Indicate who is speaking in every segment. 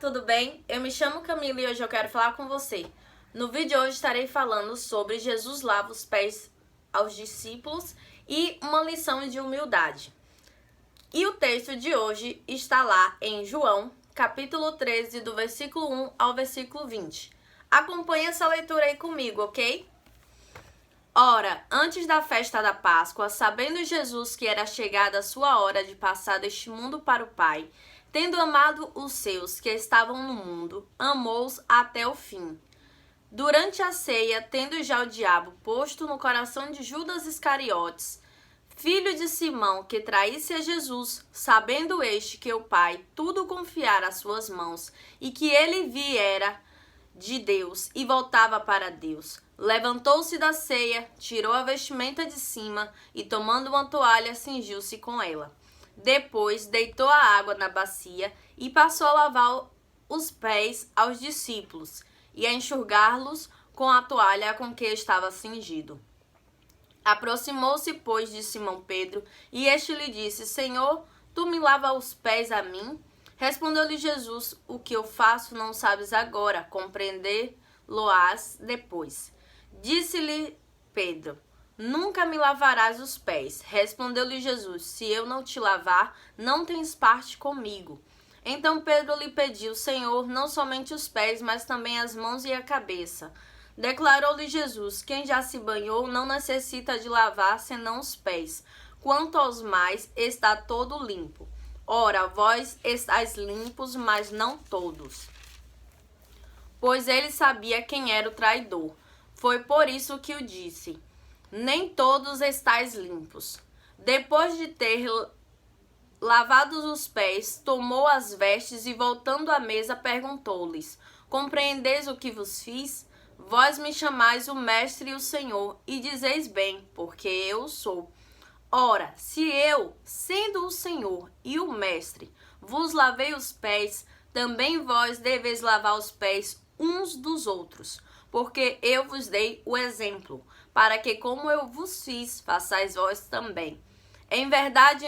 Speaker 1: tudo bem? Eu me chamo Camila e hoje eu quero falar com você. No vídeo de hoje estarei falando sobre Jesus lava os pés aos discípulos e uma lição de humildade. E o texto de hoje está lá em João, capítulo 13, do versículo 1 ao versículo 20. Acompanhe essa leitura aí comigo, ok? Ora, antes da festa da Páscoa, sabendo Jesus que era chegada a sua hora de passar deste mundo para o Pai, tendo amado os seus que estavam no mundo, amou-os até o fim. Durante a ceia, tendo já o diabo posto no coração de Judas Iscariotes, filho de Simão, que traísse a Jesus, sabendo este que o Pai tudo confiara às suas mãos, e que ele viera de Deus e voltava para Deus, levantou-se da ceia, tirou a vestimenta de cima e, tomando uma toalha, cingiu-se com ela. Depois deitou a água na bacia e passou a lavar os pés aos discípulos e a enxugar-los com a toalha com que estava cingido. Aproximou-se, pois, de Simão Pedro, e este lhe disse: Senhor, tu me lavas os pés a mim? Respondeu-lhe Jesus: O que eu faço não sabes agora, compreender-lo-ás depois. Disse-lhe Pedro: Nunca me lavarás os pés. Respondeu-lhe Jesus: Se eu não te lavar, não tens parte comigo. Então Pedro lhe pediu: Senhor, não somente os pés, mas também as mãos e a cabeça. Declarou-lhe Jesus: Quem já se banhou não necessita de lavar senão os pés. Quanto aos mais, está todo limpo. Ora, vós estáis limpos, mas não todos. Pois ele sabia quem era o traidor. Foi por isso que o disse: Nem todos estáis limpos. Depois de ter lavados os pés, tomou as vestes e, voltando à mesa, perguntou-lhes: Compreendeis o que vos fiz? Vós me chamais o Mestre e o Senhor, e dizeis bem, porque eu sou. Ora, se eu, sendo o Senhor e o Mestre, vos lavei os pés, também vós deveis lavar os pés uns dos outros, porque eu vos dei o exemplo, para que, como eu vos fiz, façais vós também. Em verdade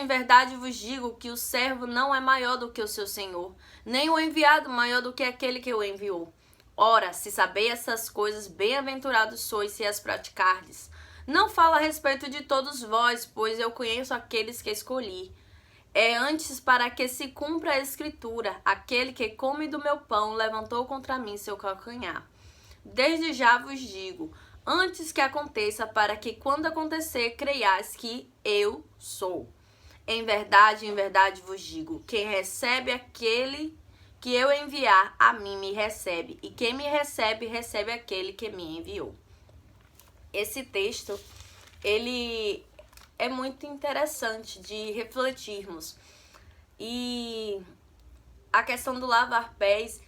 Speaker 1: vos digo que o servo não é maior do que o seu senhor, nem o enviado maior do que aquele que o enviou. Ora, se sabeis essas coisas, bem-aventurados sois se as praticardes. Não falo a respeito de todos vós, pois eu conheço aqueles que escolhi. É antes para que se cumpra a escritura: aquele que come do meu pão levantou contra mim seu calcanhar. Desde já vos digo, antes que aconteça, para que quando acontecer, creiais que eu sou. Em verdade vos digo, quem recebe aquele que eu enviar, a mim me recebe, e quem me recebe, recebe aquele que me enviou. Esse texto, ele é muito interessante de refletirmos. E a questão do lavar pés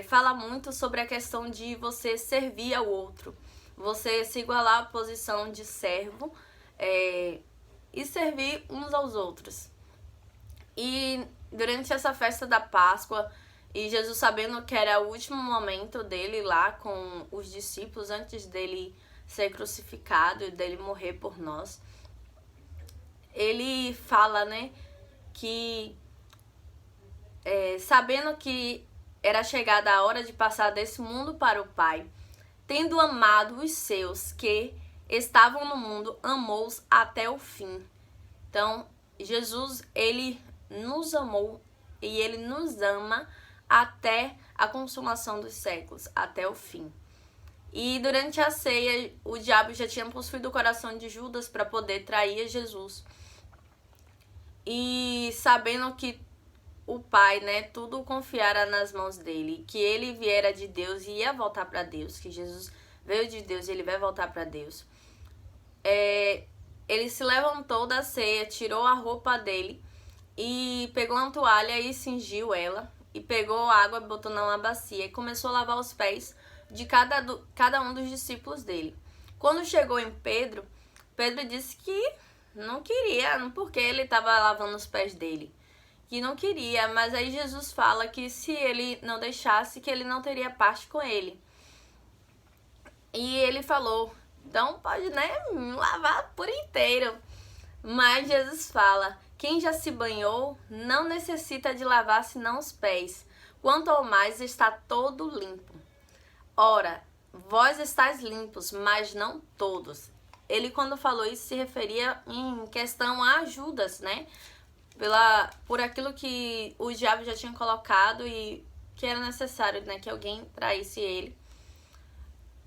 Speaker 1: fala muito sobre a questão de você servir ao outro. Você se igualar à posição de servo e servir uns aos outros. E durante essa festa da Páscoa, e Jesus sabendo que era o último momento dele lá com os discípulos, antes dele ser crucificado e dele morrer por nós, ele fala, que sabendo que era chegada a hora de passar desse mundo para o Pai, tendo amado os seus que estavam no mundo, amou-os até o fim. Então, Jesus, ele nos amou e ele nos ama até a consumação dos séculos, até o fim. E durante a ceia, o diabo já tinha possuído o coração de Judas para poder trair Jesus. E sabendo que o Pai, tudo confiara nas mãos dele, que ele viera de Deus e ia voltar para Deus, que Jesus veio de Deus e ele vai voltar para Deus. Ele se levantou da ceia, tirou a roupa dele e pegou uma toalha e cingiu ela, e pegou água, botou numa bacia e começou a lavar os pés de cada um dos discípulos dele. Quando chegou em Pedro, Pedro disse que não queria, porque ele estava lavando os pés dele, que não queria, mas aí Jesus fala que se ele não deixasse, que ele não teria parte com ele. E ele falou: então pode, me lavar por inteiro. Mas Jesus fala: quem já se banhou não necessita de lavar senão os pés, quanto ao mais está todo limpo. Ora, vós estáis limpos, mas não todos. Ele, quando falou isso, se referia em questão a Judas, né? Por aquilo que o diabo já tinha colocado e que era necessário, né, que alguém traísse ele.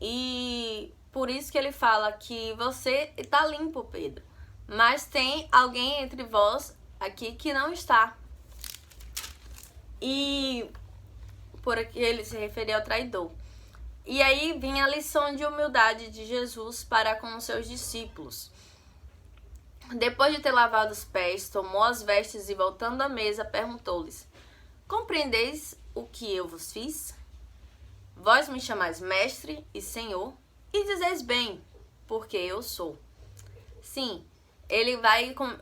Speaker 1: E por isso que ele fala que você está limpo, Pedro. Mas tem alguém entre vós aqui que não está. E por aqui ele se referia ao traidor. E aí vinha a lição de humildade de Jesus para com os seus discípulos. Depois de ter lavado os pés, tomou as vestes e, voltando à mesa, perguntou-lhes: compreendeis o que eu vos fiz? Vós me chamais mestre e senhor, e dizeis bem, porque eu sou. Sim,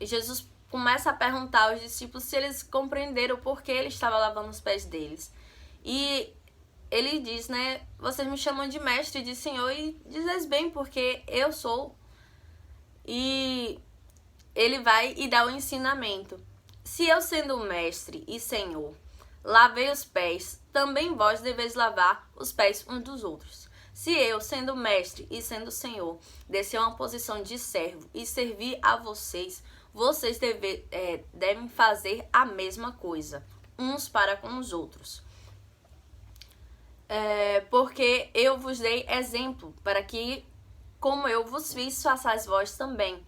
Speaker 1: Jesus começa a perguntar aos discípulos se eles compreenderam o porquê ele estava lavando os pés deles. E ele diz, né, vocês me chamam de mestre e de senhor, e dizeis bem, porque eu sou. E ele vai e dá o ensinamento. Se eu, sendo mestre e senhor, lavei os pés, também vós deveis lavar os pés uns dos outros. Se eu, sendo mestre e sendo senhor, descer a uma posição de servo e servir a vocês, vocês devem fazer a mesma coisa, uns para com os outros. Porque eu vos dei exemplo, para que, como eu vos fiz, façais vós também.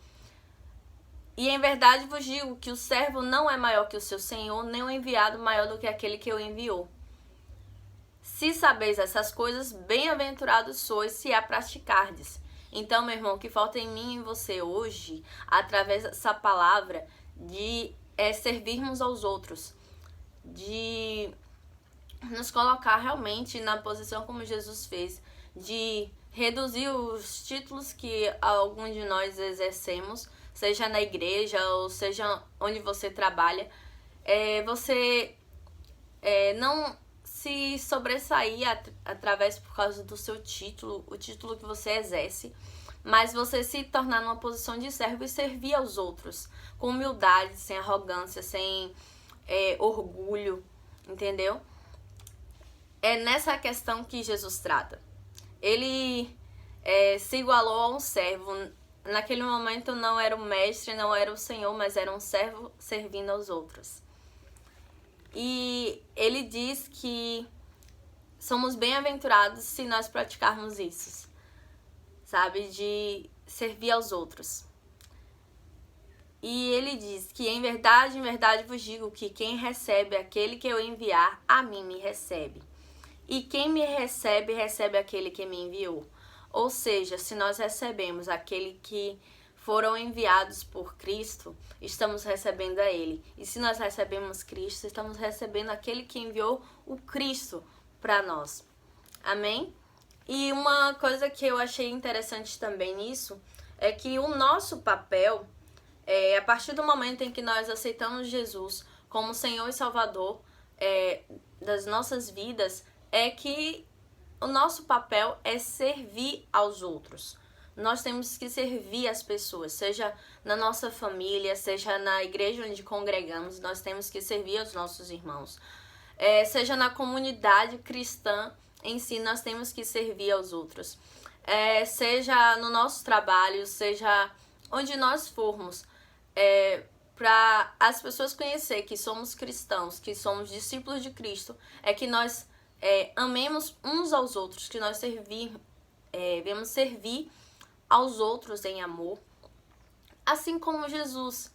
Speaker 1: E em verdade vos digo que o servo não é maior que o seu senhor, nem o enviado maior do que aquele que o enviou. Se sabeis essas coisas, bem-aventurados sois se a praticardes. Então, meu irmão, o que falta em mim e em você hoje, através dessa palavra, é servirmos aos outros, de nos colocar realmente na posição como Jesus fez, de reduzir os títulos que alguns de nós exercemos, seja na igreja ou seja onde você trabalha, você não se sobressair através por causa do seu título, o título que você exerce, mas você se tornar numa posição de servo e servir aos outros com humildade, sem arrogância, sem orgulho, entendeu? É nessa questão que Jesus trata. Ele se igualou a um servo. Naquele momento não era o mestre, não era o senhor, mas era um servo servindo aos outros. E ele diz que somos bem-aventurados se nós praticarmos isso, sabe? De servir aos outros. E ele diz que em verdade vos digo que quem recebe aquele que eu enviar, a mim me recebe. E quem me recebe, recebe aquele que me enviou. Ou seja, se nós recebemos aquele que foram enviados por Cristo, estamos recebendo a Ele. E se nós recebemos Cristo, estamos recebendo aquele que enviou o Cristo para nós. Amém? E uma coisa que eu achei interessante também nisso é que o nosso papel, a partir do momento em que nós aceitamos Jesus como Senhor e Salvador das nossas vidas, é que o nosso papel é servir aos outros. Nós temos que servir as pessoas, seja na nossa família, seja na igreja onde congregamos, nós temos que servir aos nossos irmãos. Seja na comunidade cristã em si, nós temos que servir aos outros. Seja no nosso trabalho, seja onde nós formos, para as pessoas conhecer que somos cristãos, que somos discípulos de Cristo, é que nós amemos uns aos outros, que nós devemos servir aos outros em amor, assim como Jesus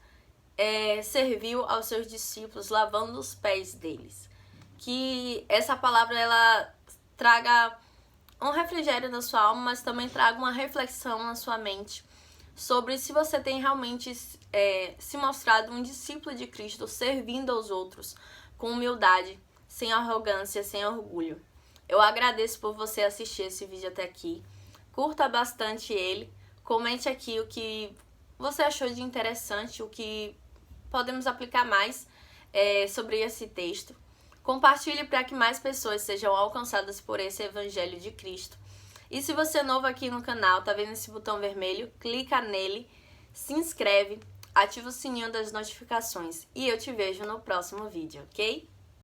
Speaker 1: serviu aos seus discípulos, lavando os pés deles. Que essa palavra ela traga um refrigério na sua alma, mas também traga uma reflexão na sua mente sobre se você tem realmente se mostrado um discípulo de Cristo, servindo aos outros com humildade, sem arrogância, sem orgulho. Eu agradeço por você assistir esse vídeo até aqui. Curta bastante ele. Comente aqui o que você achou de interessante, o que podemos aplicar mais sobre esse texto. Compartilhe para que mais pessoas sejam alcançadas por esse Evangelho de Cristo. E se você é novo aqui no canal, tá vendo esse botão vermelho? Clica nele, se inscreve, ativa o sininho das notificações e eu te vejo no próximo vídeo, ok?